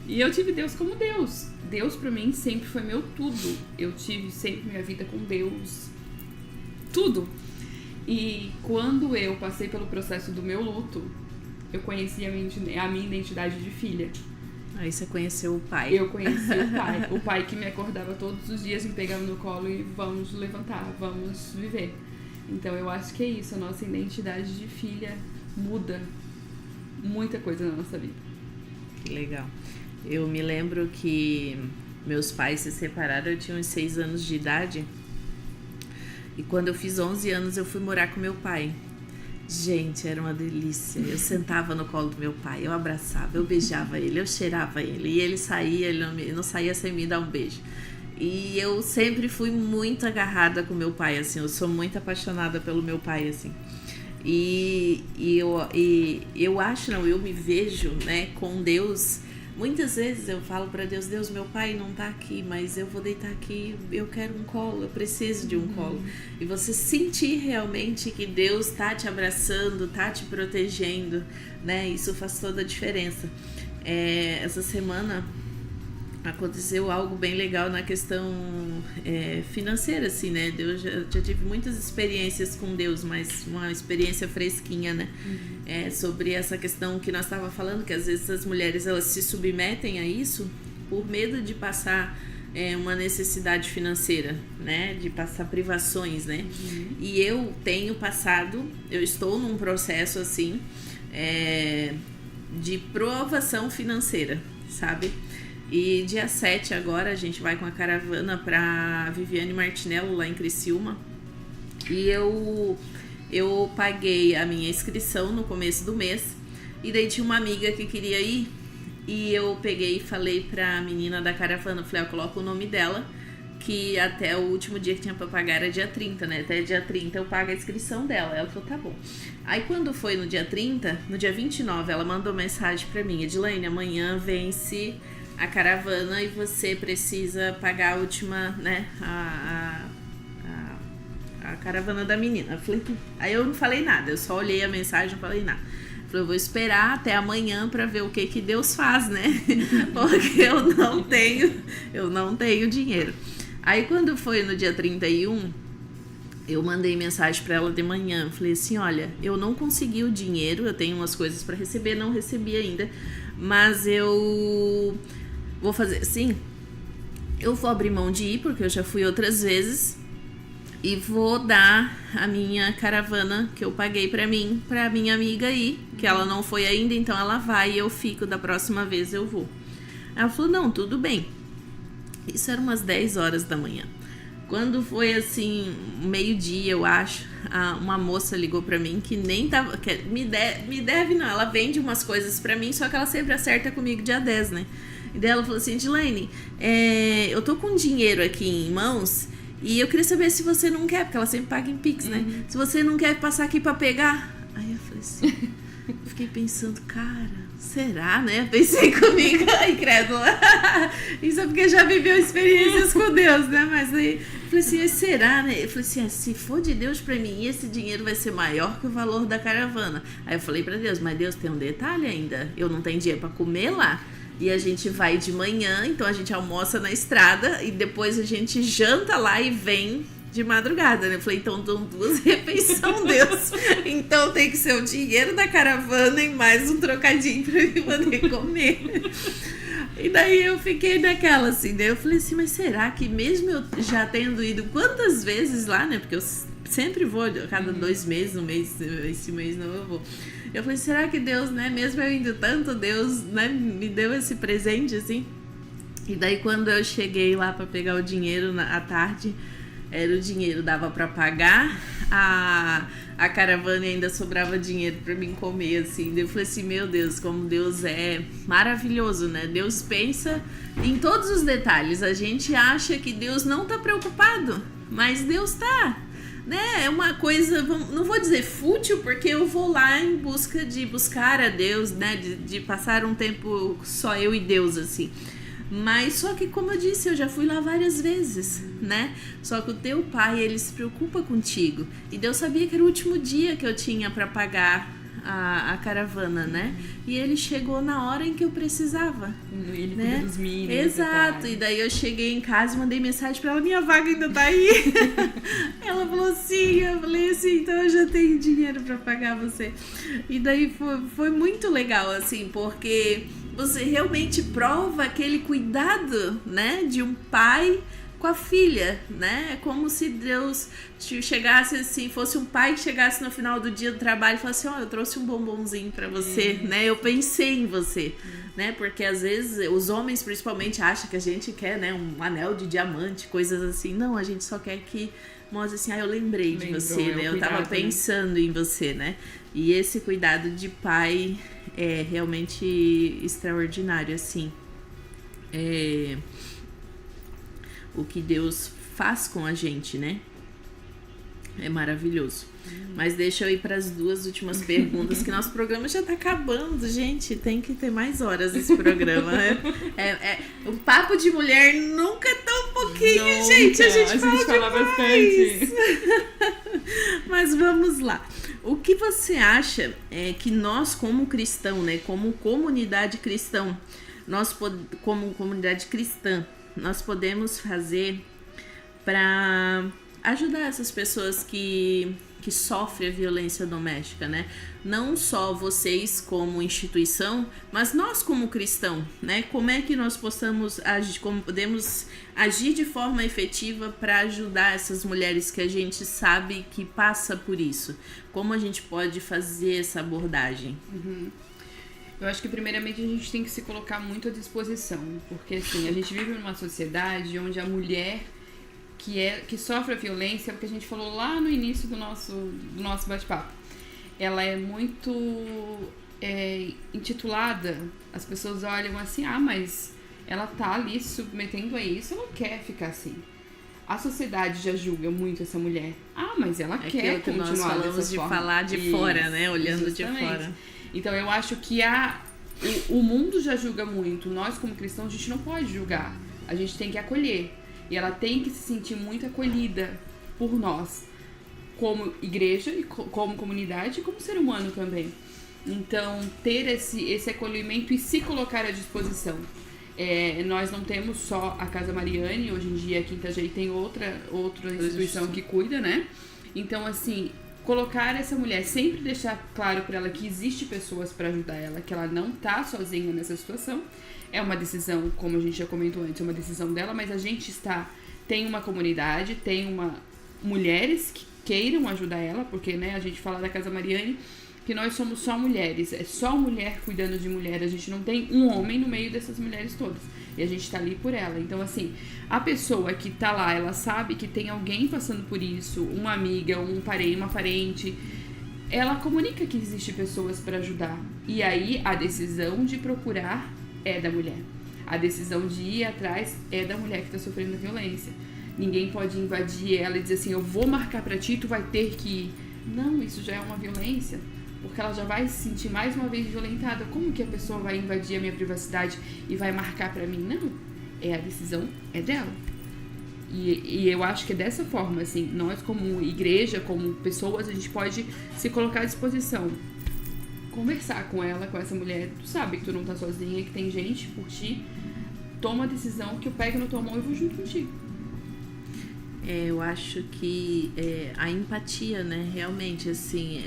E eu tive Deus como Deus. Deus pra mim sempre foi meu tudo. Eu tive sempre minha vida com Deus. Tudo. E quando eu passei pelo processo do meu luto, eu conheci a minha identidade de filha. Aí você conheceu o pai. Eu conheci o pai. O pai que me acordava todos os dias, me pegava no colo e vamos levantar, vamos viver. Então eu acho que é isso. A nossa identidade de filha muda muita coisa na nossa vida. Que legal. Eu me lembro que meus pais se separaram, eu tinha uns 6 anos de idade. E quando eu fiz 11 anos, eu fui morar com meu pai. Gente, era uma delícia. Eu sentava no colo do meu pai, eu abraçava, eu beijava ele, eu cheirava ele. E ele saía, ele não saía sem me dar um beijo. E eu sempre fui muito agarrada com meu pai, assim. Eu sou muito apaixonada pelo meu pai, assim. E eu acho, não, eu me vejo, né, com Deus. Muitas vezes eu falo para Deus, Deus, meu pai não tá aqui, mas eu vou deitar aqui, eu quero um colo, eu preciso de um colo. E você sentir realmente que Deus tá te abraçando, tá te protegendo, né? Isso faz toda a diferença. Essa semana aconteceu algo bem legal na questão financeira, assim, né? Eu já tive muitas experiências com Deus, mas uma experiência fresquinha, né? Sobre essa questão que nós estávamos falando, que às vezes as mulheres elas se submetem a isso por medo de passar uma necessidade financeira, né? De passar privações, né? E eu tenho passado, eu estou num processo assim de provação financeira, sabe? E dia 7 agora a gente vai com a caravana pra Viviane Martinello lá em Criciúma. E eu paguei a minha inscrição no começo do mês. E daí tinha uma amiga que queria ir. E eu peguei e falei pra menina da caravana, falei, coloca o nome dela, que até o último dia que tinha pra pagar era dia 30, né? Até dia 30 eu pago a inscrição dela. Ela falou, tá bom. Aí quando foi no dia 30, no dia 29, ela mandou mensagem pra mim, Edilene, amanhã vence a caravana e você precisa pagar a última, né, a caravana da menina. Eu falei, aí eu não falei nada, eu só olhei a mensagem e não falei nada. Eu falei, eu vou esperar até amanhã pra ver o que Deus faz, né? Porque eu não tenho dinheiro. Aí quando foi no dia 31, eu mandei mensagem pra ela de manhã. Eu falei assim, olha, eu não consegui o dinheiro, eu tenho umas coisas pra receber, não recebi ainda, mas eu vou fazer assim, eu vou abrir mão de ir, porque eu já fui outras vezes, e vou dar a minha caravana que eu paguei pra minha amiga ir, que ela não foi ainda, então ela vai e eu fico, da próxima vez eu vou. Ela falou, não, tudo bem. Isso era umas 10 horas da manhã. Quando foi assim, meio-dia, eu acho, uma moça ligou pra mim que nem tava, me deve não, ela vende umas coisas pra mim, só que ela sempre acerta comigo dia 10, né? E daí ela falou assim, Edilene, eu tô com dinheiro aqui em mãos e eu queria saber se você não quer, porque ela sempre paga em Pix, né? Se você não quer passar aqui pra pegar. Aí eu falei assim, fiquei pensando, cara, será, né? Pensei comigo, ai, credo. Isso é porque já viveu experiências com Deus, né? Mas aí, eu falei assim, será, né? Eu falei assim, se for de Deus pra mim, esse dinheiro vai ser maior que o valor da caravana. Aí eu falei pra Deus, mas Deus tem um detalhe ainda, eu não tenho dinheiro pra comer lá. E a gente vai de manhã, então a gente almoça na estrada e depois a gente janta lá e vem de madrugada, né? Eu falei, então dão 2 refeições, Deus. Então tem que ser o dinheiro da caravana e mais um trocadinho pra eu poder comer. E daí eu fiquei naquela assim, né? Eu falei assim, mas será que mesmo eu já tendo ido quantas vezes lá, né? Porque eu sempre vou, a cada 2 meses, esse mês não eu vou. Eu falei, será que Deus, né, mesmo eu indo tanto, Deus, né, me deu esse presente, assim? E daí quando eu cheguei lá pra pegar o dinheiro à tarde, era o dinheiro, dava para pagar a caravana e ainda sobrava dinheiro para mim comer, assim. Eu falei assim, meu Deus, como Deus é maravilhoso, né? Deus pensa em todos os detalhes. A gente acha que Deus não tá preocupado, mas Deus tá, né? É uma coisa, não vou dizer fútil, porque eu vou lá em busca de buscar a Deus, né? De passar um tempo só eu e Deus, assim. Mas só que, como eu disse, eu já fui lá várias vezes, né? Só que o teu pai, ele se preocupa contigo. E Deus sabia que era o último dia que eu tinha para pagar a caravana, né? E ele chegou na hora em que eu precisava. Ele né? cuida dos mínimos. Exato. E daí eu cheguei em casa e mandei mensagem pra ela, minha vaga ainda tá aí. Ela falou sim, eu falei assim, então eu já tenho dinheiro pra pagar você. E daí foi muito legal, assim, porque você realmente prova aquele cuidado, né, de um pai com a filha, né? É como se Deus chegasse assim, fosse um pai que chegasse no final do dia do trabalho e falasse, ó, eu trouxe um bombonzinho pra você, né? Eu pensei em você, né? Porque às vezes os homens principalmente acham que a gente quer, né, um anel de diamante, coisas assim. Não, a gente só quer que mostre assim, eu lembrei de você, né? Eu tava pensando em você, né? E esse cuidado de pai é realmente extraordinário, assim. O que Deus faz com a gente, né? É maravilhoso. Mas deixa eu ir para as 2 últimas perguntas, que nosso programa já tá acabando, gente. Tem que ter mais horas esse programa. O papo de mulher nunca é tão pouquinho, nunca. Gente. A gente fala bastante. Mas vamos lá. O que você acha que nós, como cristão, né? Como comunidade cristã, como comunidade cristã, nós podemos fazer para ajudar essas pessoas que sofrem a violência doméstica, né? Não só vocês como instituição, mas nós como cristão, né? Como é que nós como podemos agir de forma efetiva para ajudar essas mulheres que a gente sabe que passa por isso? Como a gente pode fazer essa abordagem? Eu acho que primeiramente a gente tem que se colocar muito à disposição, porque assim, a gente vive numa sociedade onde a mulher que sofre a violência, é o que a gente falou lá no início do nosso bate-papo, ela é muito intitulada, as pessoas olham assim, mas ela tá ali se submetendo a isso, ela quer ficar assim. A sociedade já julga muito essa mulher. Mas ela quer continuar dessa forma. Nós falamos de falar de fora, né? Olhando justamente. De fora. Então eu acho que o mundo já julga muito. Nós como cristãos, a gente não pode julgar. A gente tem que acolher. E ela tem que se sentir muito acolhida por nós, como igreja, e como comunidade e como ser humano também. Então, ter esse acolhimento e se colocar à disposição. Nós não temos só a Casa Mariane, hoje em dia aqui em Itajaí tem outra instituição que cuida, né? Então, assim, colocar essa mulher, sempre deixar claro para ela que existe pessoas para ajudar ela, que ela não tá sozinha nessa situação. É uma decisão, como a gente já comentou antes, é uma decisão dela, mas a gente tem uma comunidade, tem mulheres que queiram ajudar ela, porque, né, a gente fala da Casa Mariane, que nós somos só mulheres, é só mulher cuidando de mulher, a gente não tem um homem no meio dessas mulheres todas, e a gente tá ali por ela. Então, assim, a pessoa que tá lá, ela sabe que tem alguém passando por isso, uma amiga, uma parente, ela comunica que existe pessoas para ajudar, e aí a decisão de procurar é da mulher. A decisão de ir atrás é da mulher que está sofrendo a violência. Ninguém pode invadir ela e dizer assim, eu vou marcar pra ti, tu vai ter que ir. Não, isso já é uma violência, porque ela já vai se sentir mais uma vez violentada. Como que a pessoa vai invadir a minha privacidade e vai marcar pra mim? Não, a decisão é dela. E eu acho que é dessa forma, assim, nós como igreja, como pessoas, a gente pode se colocar à disposição. Conversar com ela, com essa mulher, tu sabe que tu não tá sozinha, que tem gente por ti, toma a decisão que eu pego na tua mão e vou junto contigo. Eu acho que a empatia, né, realmente, assim,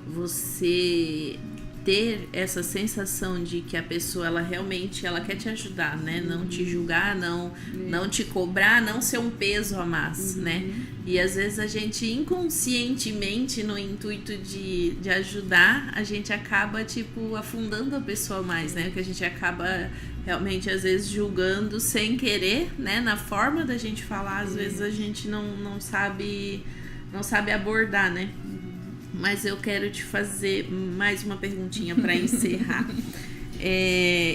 você ter essa sensação de que a pessoa, ela realmente, ela quer te ajudar, né, não te julgar, não te cobrar, não ser um peso a mais, né, e às vezes a gente inconscientemente, no intuito de ajudar, a gente acaba, tipo, afundando a pessoa mais, né, porque a gente acaba realmente às vezes julgando sem querer, né? Na forma da gente falar, às vezes a gente não sabe abordar, né? Mas eu quero te fazer mais uma perguntinha para encerrar.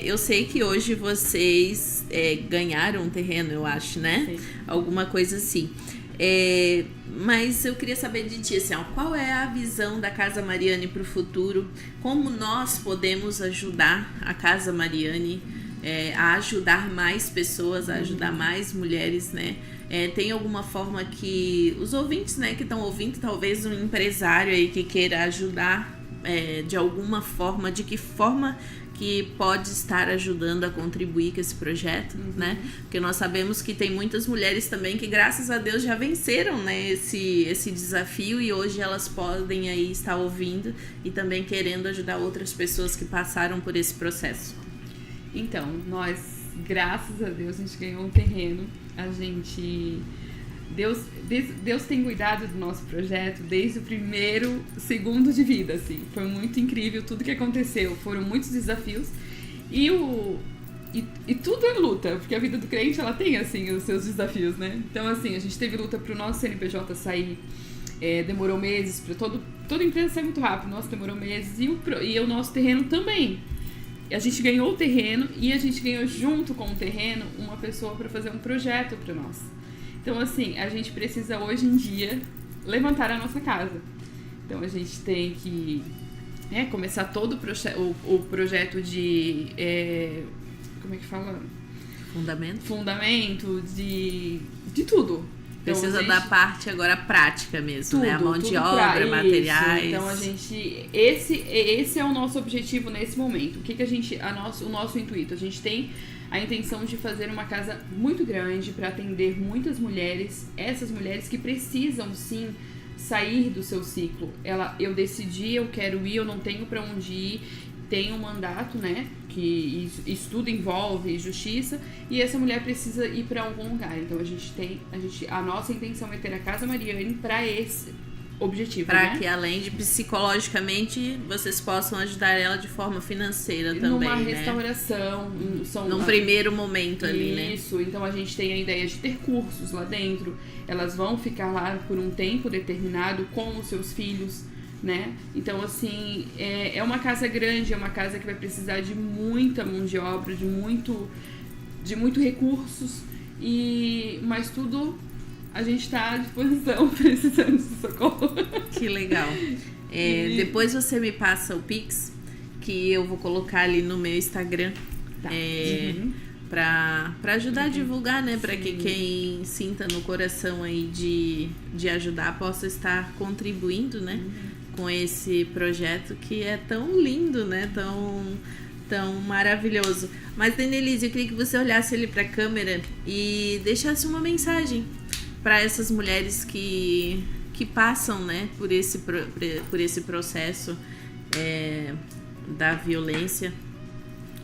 Eu sei que hoje vocês ganharam um terreno, eu acho, né? Sim. Alguma coisa assim. Mas eu queria saber de ti, assim, ó, qual é a visão da Casa Mariane para o futuro? Como nós podemos ajudar a Casa Mariane a ajudar mais pessoas, a ajudar mais mulheres, né? Tem alguma forma que os ouvintes, né, que estão ouvindo, talvez um empresário aí que queira ajudar de alguma forma, de que forma que pode estar ajudando a contribuir com esse projeto, né? Porque nós sabemos que tem muitas mulheres também que, graças a Deus, já venceram, né, esse desafio, e hoje elas podem aí estar ouvindo e também querendo ajudar outras pessoas que passaram por esse processo. Então, nós, graças a Deus, a gente ganhou um terreno. Deus tem cuidado do nosso projeto desde o primeiro segundo de vida, assim. Foi muito incrível tudo que aconteceu. Foram muitos desafios e tudo é luta, porque a vida do crente, ela tem, assim, os seus desafios, né? Então, assim, a gente teve luta pro nosso CNPJ sair, demorou meses, para toda empresa sai muito rápido, nosso demorou meses, e o nosso terreno também. A gente ganhou o terreno e a gente ganhou junto com o terreno uma pessoa para fazer um projeto para nós. Então, assim, a gente precisa hoje em dia levantar a nossa casa. Então, a gente tem que começar todo o projeto de... como é que fala? Fundamento, de tudo. Então, precisa da parte agora prática mesmo, né? A mão de obra, materiais. Então, esse é o nosso objetivo nesse momento. O que a gente... o nosso intuito? A gente tem a intenção de fazer uma casa muito grande para atender muitas mulheres, essas mulheres que precisam sim sair do seu ciclo. Eu decidi, eu quero ir, eu não tenho para onde ir, tem um mandato, né, que isso tudo envolve justiça, e essa mulher precisa ir para algum lugar. Então a nossa intenção é ter a Casa Mariane para esse objetivo, para né? que além de psicologicamente vocês possam ajudar ela de forma financeira também, numa né? Restauração, num primeiro momento ali, né? Isso, então a gente tem a ideia de ter cursos lá dentro, elas vão ficar lá por um tempo determinado com os seus filhos, né? Então, assim, é uma casa grande, é uma casa que vai precisar de muita mão de obra, de muito recursos, mas tudo a gente está à disposição, precisando de socorro. Que legal. Depois você me passa o Pix, que eu vou colocar ali no meu Instagram. Tá. Para ajudar a divulgar, né? Para que quem sinta no coração aí de ajudar possa estar contribuindo, né? Com esse projeto que é tão lindo, né? Tão maravilhoso. Mas, Denelise, eu queria que você olhasse ali para a câmera e deixasse uma mensagem para essas mulheres que passam, né? Por esse processo da violência.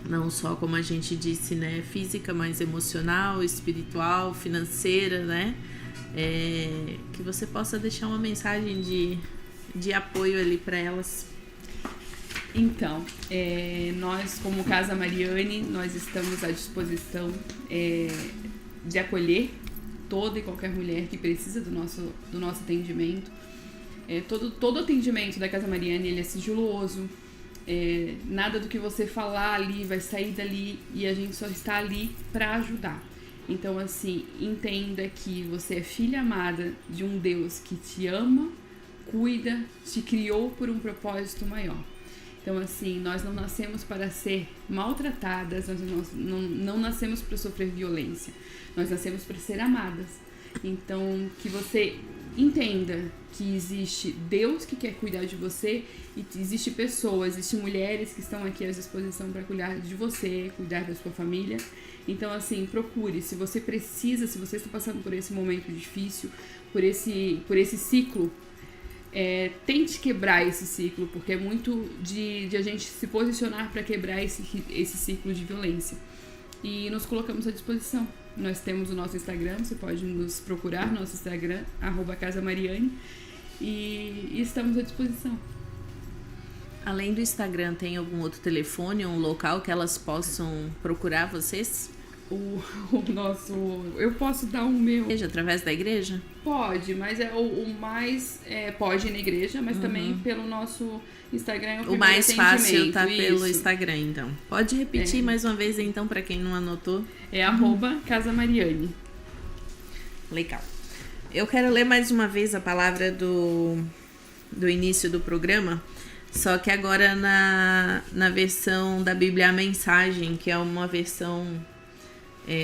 Não só, como a gente disse, né, física, mas emocional, espiritual, financeira, né? Que você possa deixar uma mensagem de apoio ali para elas. Então, nós, como Casa Mariane, nós estamos à disposição de acolher toda e qualquer mulher que precisa do nosso atendimento. Todo atendimento da Casa Mariane, ele é sigiloso. Nada do que você falar ali vai sair dali, e a gente só está ali para ajudar. Então, assim, entenda que você é filha amada de um Deus que te ama, cuida, te criou por um propósito maior. Então, assim, nós não nascemos para ser maltratadas, nós não nascemos para sofrer violência, nós nascemos para ser amadas. Então, que você entenda que existe Deus que quer cuidar de você, e existe pessoas, existem mulheres que estão aqui à disposição para cuidar de você, cuidar da sua família. Então, assim, procure, se você precisa, se você está passando por esse momento difícil, por esse ciclo, tente quebrar esse ciclo, porque é muito de a gente se posicionar para quebrar esse ciclo de violência. E nos colocamos à disposição. Nós temos o nosso Instagram, você pode nos procurar, nosso Instagram, @casamariane, e estamos à disposição. Além do Instagram, tem algum outro telefone, um local que elas possam procurar vocês? O nosso... Eu posso dar o meu... Através da igreja? Pode, mas o mais... pode ir na igreja, mas também pelo nosso Instagram. O mais fácil tá pelo Isso. Instagram, então. Pode repetir mais uma vez, então, para quem não anotou. É @Casa Mariane. Legal. Eu quero ler mais uma vez a palavra do início do programa, só que agora na versão da Bíblia A Mensagem, que é uma versão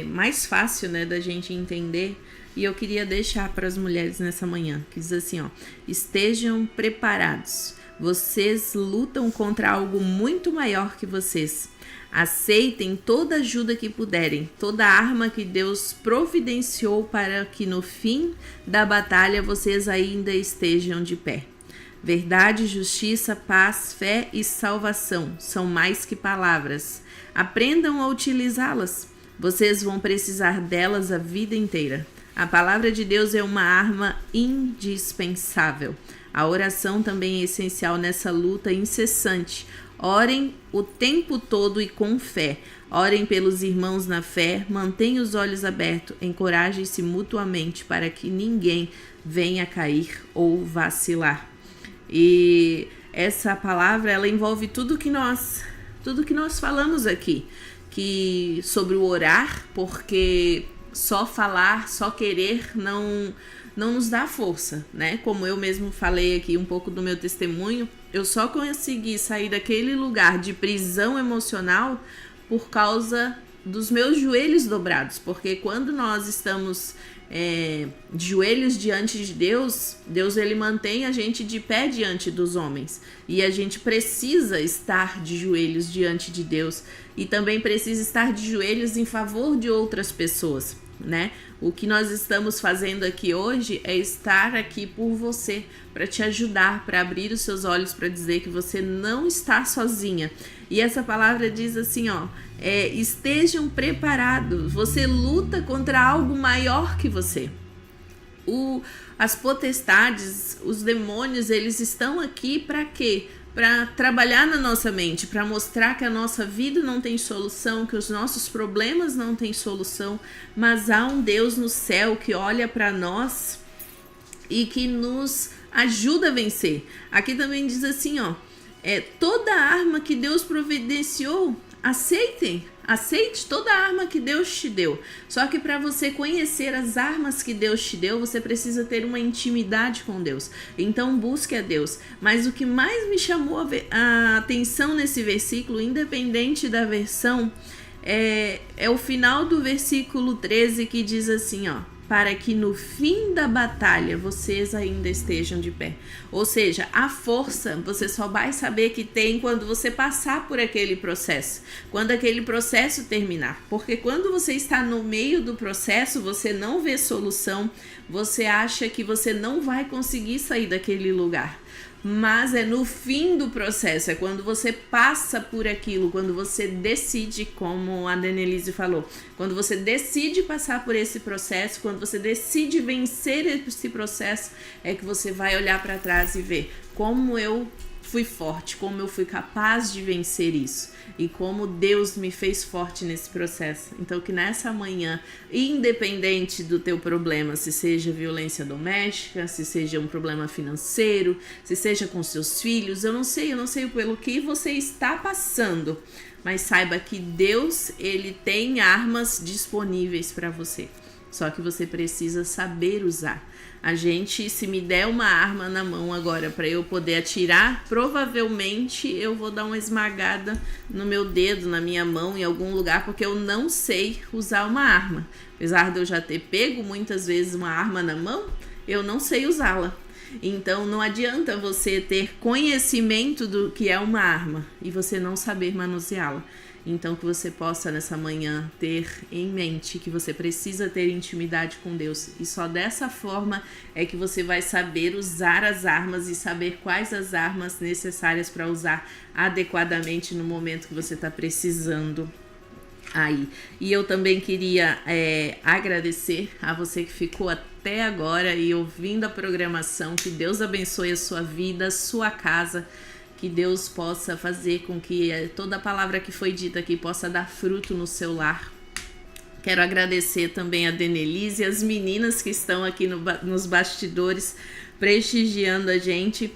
mais fácil, né, da gente entender. E eu queria deixar para as mulheres nessa manhã, que diz assim, ó: estejam preparados. Vocês lutam contra algo muito maior que vocês. Aceitem toda ajuda que puderem, toda arma que Deus providenciou para que no fim da batalha vocês ainda estejam de pé. Verdade, justiça, paz, fé e salvação são mais que palavras. Aprendam a utilizá-las. Vocês vão precisar delas a vida inteira. A palavra de Deus é uma arma indispensável. A oração também é essencial nessa luta incessante. Orem o tempo todo e com fé. Orem pelos irmãos na fé, mantenham os olhos abertos, encorajem-se mutuamente para que ninguém venha cair ou vacilar. E essa palavra, ela envolve tudo que nós falamos aqui, que sobre o orar, porque só falar, só querer não nos dá força, né? Como eu mesmo falei aqui um pouco do meu testemunho, eu só consegui sair daquele lugar de prisão emocional por causa dos meus joelhos dobrados, porque quando nós estamos de joelhos diante de Deus, ele mantém a gente de pé diante dos homens, e a gente precisa estar de joelhos diante de Deus, e também precisa estar de joelhos em favor de outras pessoas, né? O que nós estamos fazendo aqui hoje é estar aqui por você, para te ajudar, para abrir os seus olhos, para dizer que você não está sozinha. E essa palavra diz assim, ó: estejam preparados, você luta contra algo maior que você. As potestades, os demônios, eles estão aqui para quê? Para trabalhar na nossa mente, para mostrar que a nossa vida não tem solução, que os nossos problemas não têm solução, mas há um Deus no céu que olha para nós e que nos ajuda a vencer. Aqui também diz assim, ó: toda arma que Deus providenciou, aceite toda a arma que Deus te deu. Só que para você conhecer as armas que Deus te deu, você precisa ter uma intimidade com Deus. Então busque a Deus. Mas o que mais me chamou a atenção nesse versículo, independente da versão, é o final do versículo 13, que diz assim, ó: para que no fim da batalha vocês ainda estejam de pé. Ou seja, a força você só vai saber que tem quando você passar por aquele processo, quando aquele processo terminar. Porque quando você está no meio do processo, você não vê solução, você acha que você não vai conseguir sair daquele lugar. Mas é no fim do processo, é quando você passa por aquilo, quando você decide, como a Denelise falou, quando você decide passar por esse processo, quando você decide vencer esse processo, é que você vai olhar para trás e ver como eu fui forte, como eu fui capaz de vencer isso e como Deus me fez forte nesse processo. Então que nessa manhã, independente do teu problema, se seja violência doméstica, se seja um problema financeiro, se seja com seus filhos, eu não sei pelo que você está passando, mas saiba que Deus, ele tem armas disponíveis para você. Só que você precisa saber usar. A gente, se me der uma arma na mão agora para eu poder atirar, provavelmente eu vou dar uma esmagada no meu dedo, na minha mão, em algum lugar, porque eu não sei usar uma arma. Apesar de eu já ter pego muitas vezes uma arma na mão, eu não sei usá-la. Então não adianta você ter conhecimento do que é uma arma e você não saber manuseá-la. Então que você possa nessa manhã ter em mente que você precisa ter intimidade com Deus. E só dessa forma é que você vai saber usar as armas e saber quais as armas necessárias para usar adequadamente no momento que você está precisando aí. E eu também queria agradecer a você que ficou até agora e ouvindo a programação. Que Deus abençoe a sua vida, a sua casa. que Deus possa fazer com que toda a palavra que foi dita aqui possa dar fruto no seu lar. Quero agradecer também a Denelise e as meninas que estão aqui nos bastidores prestigiando a gente.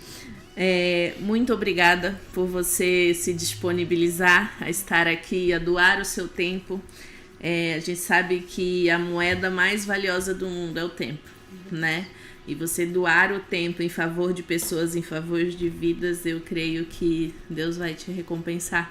Muito obrigada por você se disponibilizar a estar aqui, a doar o seu tempo. A gente sabe que a moeda mais valiosa do mundo é o tempo, né? E você doar o tempo em favor de pessoas, em favor de vidas, eu creio que Deus vai te recompensar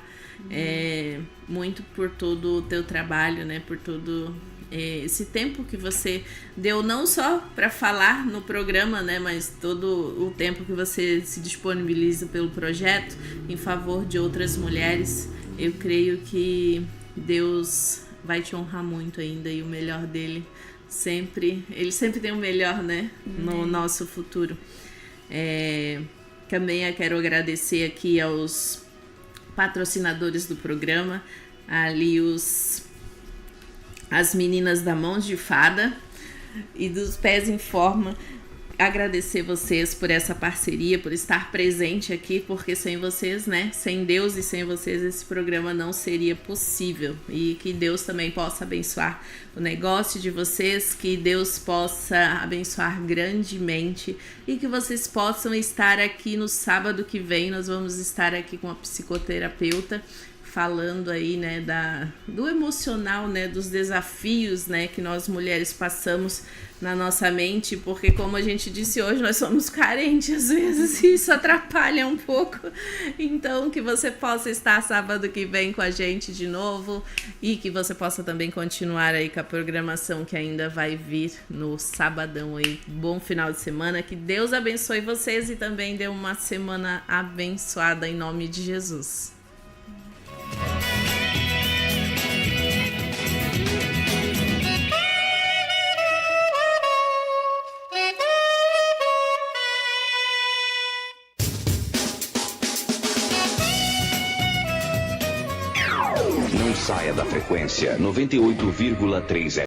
muito por todo o teu trabalho, né? Por todo esse tempo que você deu, não só para falar no programa, né? Mas todo o tempo que você se disponibiliza pelo projeto em favor de outras mulheres. Eu creio que Deus vai te honrar muito ainda, e o melhor dele ele sempre tem o melhor, né, no nosso futuro. Também eu quero agradecer aqui aos patrocinadores do programa, ali as meninas da Mãos de Fada e dos Pés em Forma. Agradecer vocês por essa parceria, por estar presente aqui, porque sem vocês, né, sem Deus e sem vocês, esse programa não seria possível. E que Deus também possa abençoar o negócio de vocês, que Deus possa abençoar grandemente e que vocês possam estar aqui no sábado que vem. Nós vamos estar aqui com a psicoterapeuta, falando aí, né, do emocional, né, dos desafios, né, que nós mulheres passamos na nossa mente, porque como a gente disse hoje, nós somos carentes às vezes e isso atrapalha um pouco. Então, que você possa estar sábado que vem com a gente de novo e que você possa também continuar aí com a programação que ainda vai vir no sabadão aí. Bom final de semana, que Deus abençoe vocês e também dê uma semana abençoada em nome de Jesus. Não saia da frequência 98,3